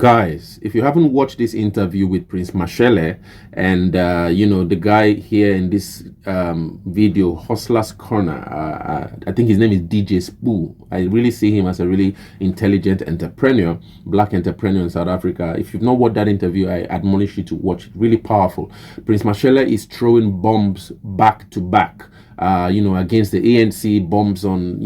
Guys, if you haven't watched this interview with Prince Mashele and the guy here in this video, Hustler's Corner, I think his name is DJ Spoo. I really see him as a really intelligent entrepreneur, black entrepreneur in South Africa. If you've not watched that interview, I admonish you to watch it. Really powerful. Prince Mashele is throwing bombs back to back. Against the ANC, bombs on,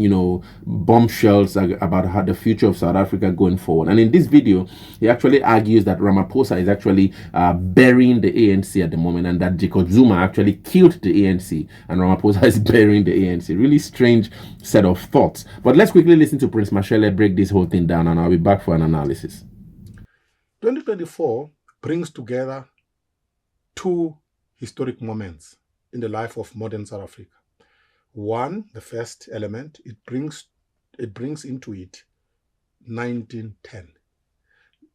bombshells about how the future of South Africa going forward. And in this video, he actually argues that Ramaphosa is actually burying the ANC at the moment, and that Zuma actually killed the ANC, and Ramaphosa is burying the ANC. Really strange set of thoughts. But let's quickly listen to Prince Mashele break this whole thing down, and I'll be back for an analysis. 2024 brings together two historic moments in the life of modern South Africa. One, the first element, it brings into it 1910.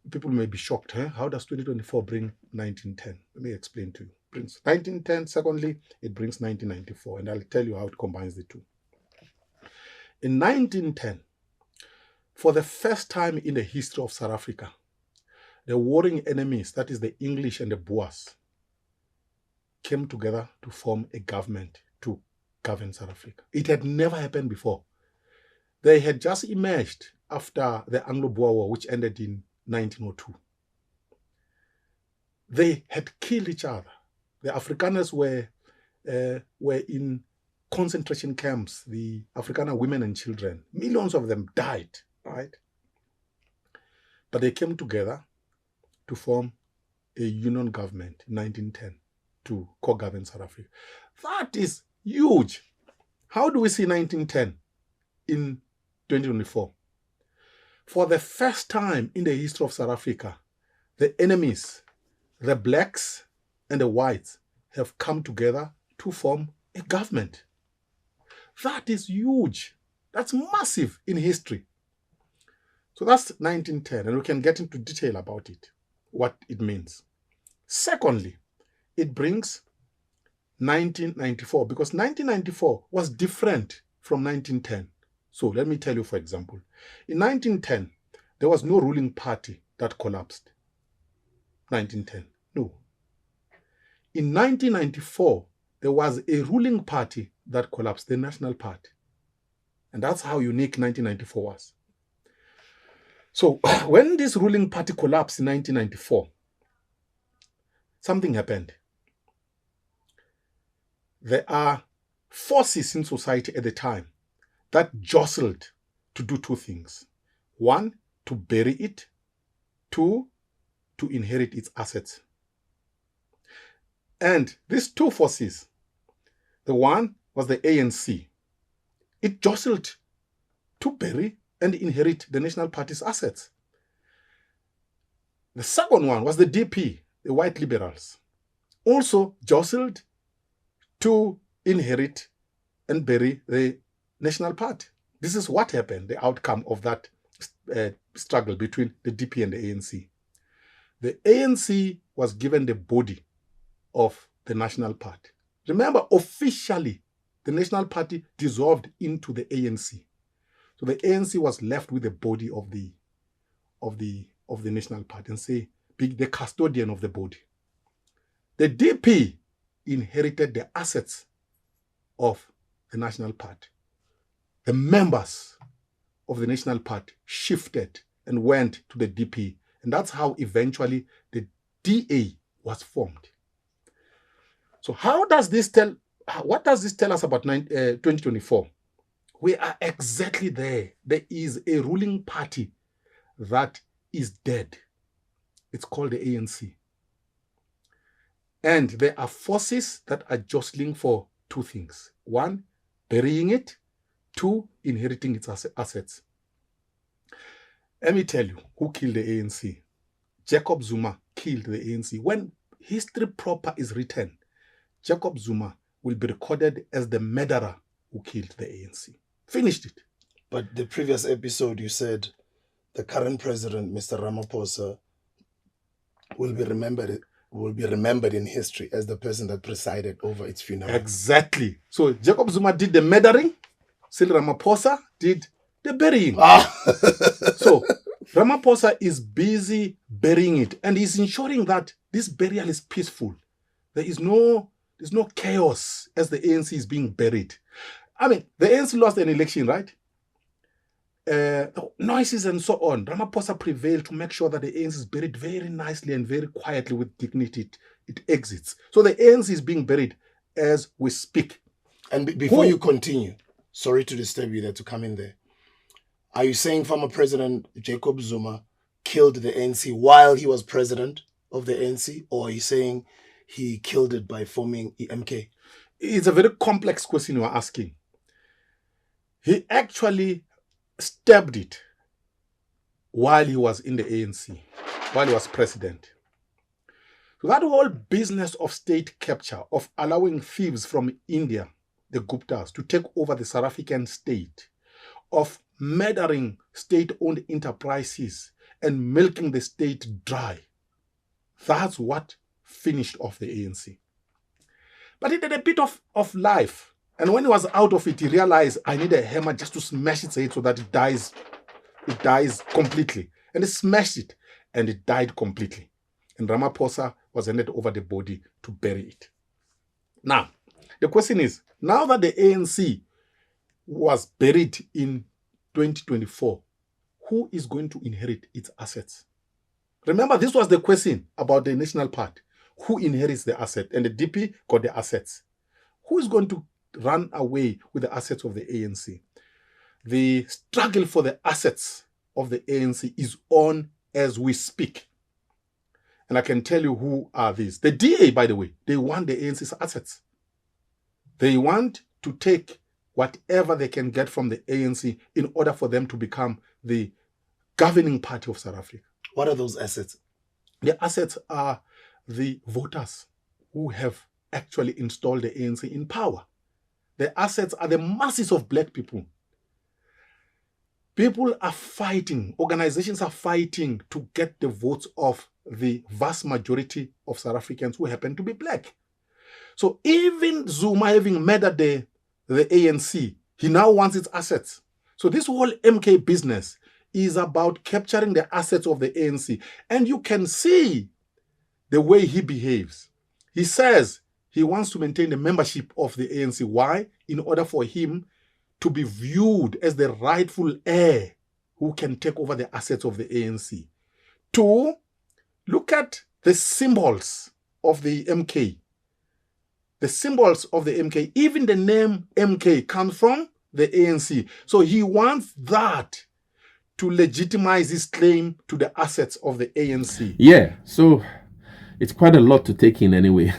People may be shocked, How does 2024 bring 1910? Let me explain to you. It brings 1910. Secondly, it brings 1994, and I'll tell you how it combines the two. In 1910, for the first time in the history of South Africa, the warring enemies, that is the English and the Boers, came together to form a government to govern South Africa. It had never happened before. They had just emerged after the Anglo-Boer War, which ended in 1902. They had killed each other. The Afrikaners were in concentration camps, the Afrikaner women and children. Millions of them died, right? But they came together to form a union government in 1910 to co-govern South Africa. That is huge. How do we see 1910 in 2024? For the first time in the history of South Africa, the enemies, the blacks and the whites, have come together to form a government. That is huge. That's massive in history. So that's 1910, and we can get into detail about it, what it means. Secondly, it brings 1994, because 1994 was different from 1910. So let me tell you, for example, in 1910, there was no ruling party that collapsed. 1910, no. In 1994, there was a ruling party that collapsed, the National Party. And that's how unique 1994 was. So when this ruling party collapsed in 1994, something happened. There are forces in society at the time that jostled to do two things. One, to bury it. Two, to inherit its assets. And these two forces, the one was the ANC. It jostled to bury and inherit the National Party's assets. The second one was the DP, the white liberals, also jostled to inherit and bury the National Party. This is what happened, the outcome of that struggle between the DP and the ANC. The ANC was given the body of the National Party. Remember, officially, the National Party dissolved into the ANC. So the ANC was left with the body of the National Party, and say, be the custodian of the body. The DP inherited the assets of the National Party. The members of the National Party shifted and went to the DP, and that's how eventually the DA was formed. So what does this tell us about 2024? We are exactly there. There is a ruling party that is dead. It's called the ANC. And there are forces that are jostling for two things. One, burying it. Two, inheriting its assets. Let me tell you who killed the ANC. Jacob Zuma killed the ANC. When history proper is written, Jacob Zuma will be recorded as the murderer who killed the ANC. Finished it. But the previous episode, you said the current president, Mr. Ramaphosa, will be remembered in history as the person that presided over its funeral. Exactly. So Jacob Zuma did the murdering. Cyril Ramaphosa did the burying. Ah. So Ramaphosa is busy burying it, and he's ensuring that this burial is peaceful. There's no chaos as the ANC is being buried. I mean, the ANC lost an election, right? Noises and so on. Ramaphosa prevailed to make sure that the ANC is buried very nicely and very quietly with dignity. It exits. So the ANC is being buried as we speak. And before you continue, sorry to disturb you there, to come in there. Are you saying former President Jacob Zuma killed the ANC while he was president of the ANC? Or are you saying he killed it by forming MK? It's a very complex question you are asking. He actually stabbed it while he was in the ANC, while he was president. So that whole business of state capture, of allowing thieves from India, the Guptas, to take over the South African state, of murdering state-owned enterprises and milking the state dry, that's what finished off the ANC. But he did a bit of life. And when he was out of it, he realized, I need a hammer just to smash its head so that it dies completely. And he smashed it, and it died completely. And Ramaphosa was handed over the body to bury it. Now, the question is, now that the ANC was buried in 2024, who is going to inherit its assets? Remember, this was the question about the National Party. Who inherits the asset? And the DP got the assets. Who is going to run away with the assets of the ANC? The struggle for the assets of the ANC is on as we speak. And I can tell you who are these. The DA, by the way, they want the ANC's assets. They want to take whatever they can get from the ANC in order for them to become the governing party of South Africa. What are those assets? The assets are the voters who have actually installed the ANC in power. The assets are the masses of black people. People are fighting, organizations are fighting to get the votes of the vast majority of South Africans who happen to be black. So even Zuma having murdered the ANC, he now wants its assets. So this whole MK business is about capturing the assets of the ANC. And you can see the way he behaves. He says he wants to maintain the membership of the ANC. Why? In order for him to be viewed as the rightful heir who can take over the assets of the ANC. 2, look at the symbols of the MK. The symbols of the MK, even the name MK comes from the ANC. So he wants that to legitimize his claim to the assets of the ANC. Yeah, so it's quite a lot to take in anyway.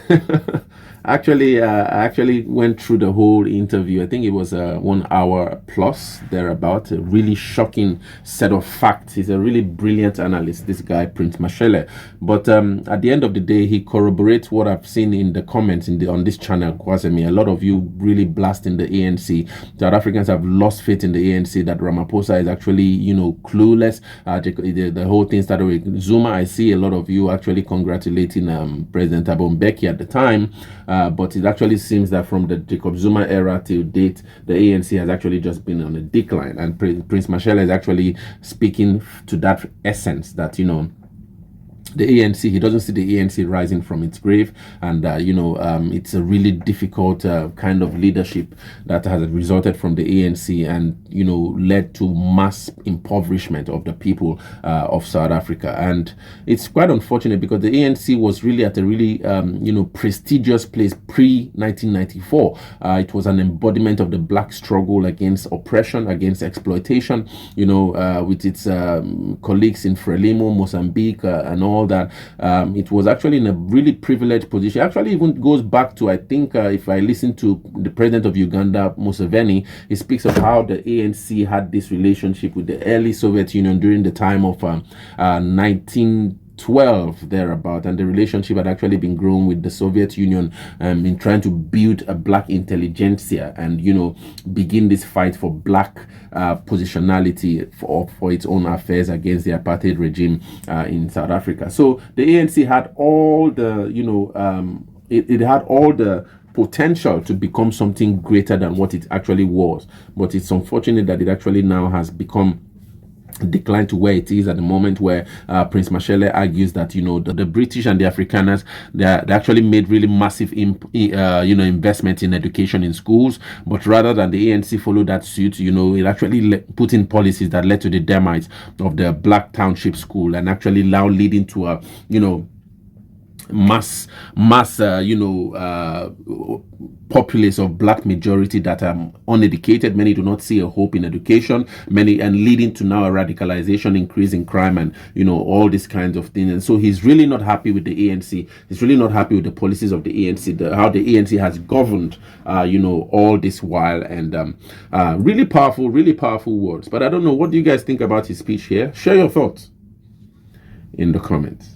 I actually went through the whole interview. I think it was 1 hour plus thereabout. A really shocking set of facts. He's a really brilliant analyst, this guy, Prince Mashele. But at the end of the day, he corroborates what I've seen in the comments on this channel. Kwasemi, a lot of you really blasting the ANC. South Africans have lost faith in the ANC, that Ramaphosa is actually, clueless. The whole thing started with Zuma. I see a lot of you actually congratulating President Thabo Mbeki at the time. But it actually seems that from the Jacob Zuma era till date, the ANC has actually just been on a decline. And Prince Mashele is actually speaking to that essence that, the ANC, he doesn't see the ANC rising from its grave, and it's a really difficult kind of leadership that has resulted from the ANC and led to mass impoverishment of the people of South Africa. And it's quite unfortunate because the ANC was really at a really prestigious place pre-1994. It was an embodiment of the black struggle against oppression, against exploitation, with its colleagues in Frelimo, Mozambique, and all that. It was actually in a really privileged position. Actually, even goes back to, I think, if I listen to the president of Uganda, Museveni, he speaks of how the ANC had this relationship with the early Soviet Union during the time of 1912 thereabout, and the relationship had actually been grown with the Soviet Union in trying to build a black intelligentsia and begin this fight for black positionality for its own affairs against the apartheid regime in South Africa. So the ANC had all the it had all the potential to become something greater than what it actually was, but it's unfortunate that it actually now has become decline to where it is at the moment, where Prince Mashele argues that, you know, the British and the Afrikaners, they actually made really massive investment in education in schools, but rather than the ANC follow that suit, you know, it actually put in policies that led to the demise of the Black Township School, and actually now leading to a, you know, mass populace of black majority that are uneducated. Many do not see a hope in education, many, and leading to now a radicalization, increase in crime, and, you know, all these kinds of things. And so he's really not happy with the ANC. He's really not happy with the policies of the ANC, how the ANC has governed you know, all this while. And really powerful words. But I don't know, what do you guys think about his speech here? Share your thoughts in the comments.